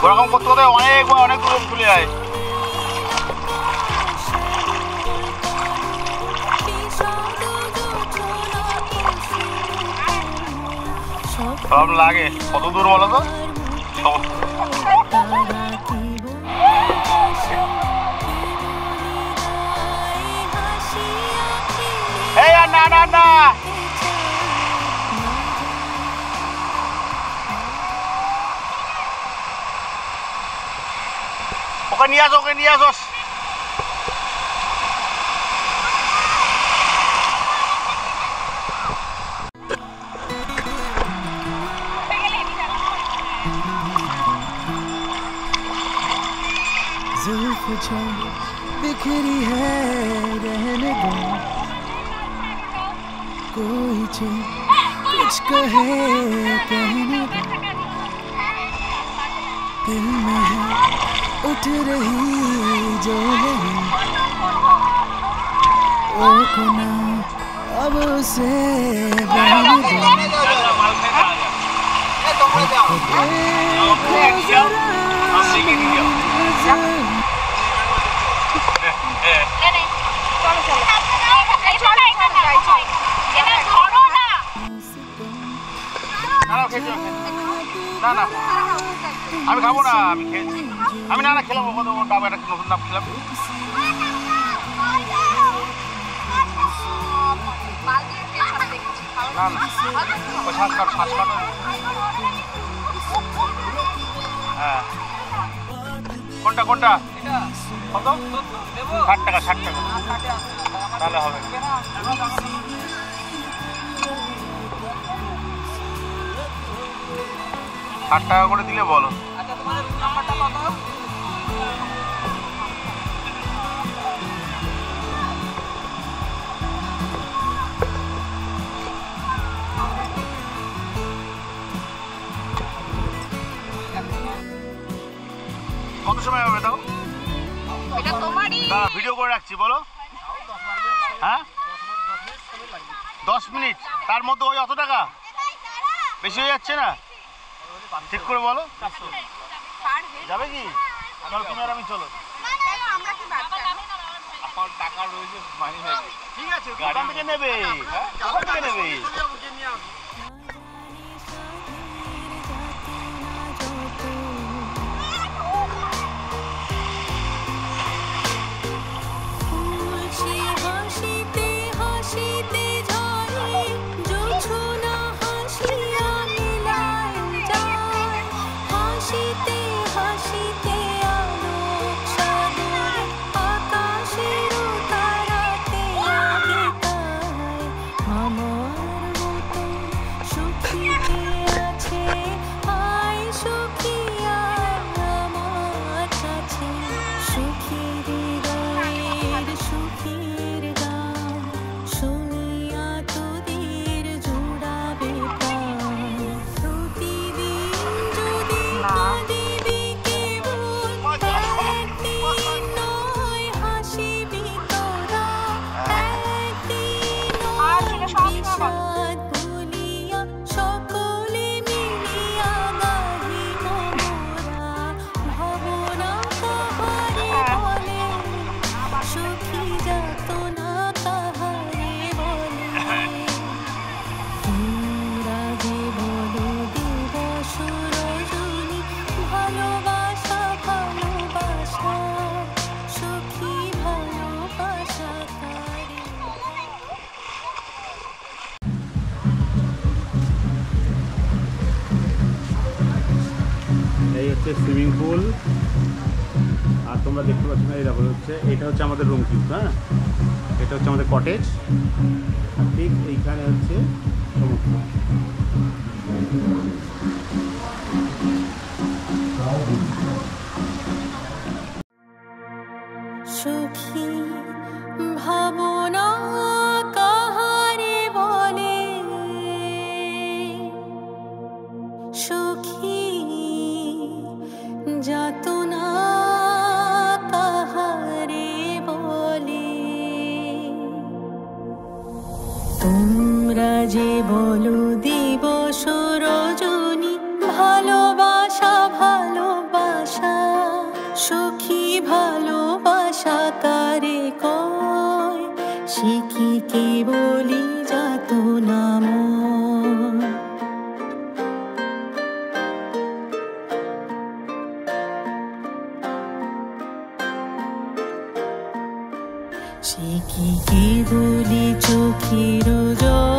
ওরকম করতে করতে অনেক অনেক দূর চলে যায়। লাগে কত দূর বলো তো? না না না ওকে নিয়ে আসো, ওকে নিয়ে আসো। बिखरी है रहने दो, कोई कुछ कहे कहने दो, दिल में है उठ रही जो नहीं वो कोना अब उसे बहने दो। না না আমি খাবো না, আমি খেয়েছি। আমি না না খেলাম, ওখানে ডাব একটা নতুন ডাব খেলাম। না না শ্বাস কাটো, শ্বাস কাটো। হ্যাঁ কোনটা কোনটা কত? 60 টাকা, 60 টাকা তাহলে হবে। 60 টাকা করে দিলে বলো। আচ্ছা তোমাদের রুম নাম্বারটা কত? কত সময় হবে দাও? এটা তোমারই। ভিডিও করে রাখছি, বলো। হ্যাঁ 10 মিনিট, তার মধ্যে ওই অত টাকা বেশি হয়ে যাচ্ছে না? ঠিক করে বলো। যাবে কি? তুমি আর আমি চলো। আমার টাকা রয়েছে মানি ব্যাগে। ঠিক আছে, ওখান থেকে নেবে, ওখান থেকে নেবে। এই হচ্ছে সুইমিং পুল, আর তোমরা দেখতে পাচ্ছ না, এই দেখো হচ্ছে এটা হচ্ছে আমাদের রুম কিন্তু। হ্যাঁ এটা হচ্ছে আমাদের কটেজ, আর ঠিক এইখানে হচ্ছে সমুদ্র। সুখী ভাবনা কাহারে বলে, সুখী যাতনা কাহারে বলে। তোমরা যে বলো দিবা কি বলি চোখের জল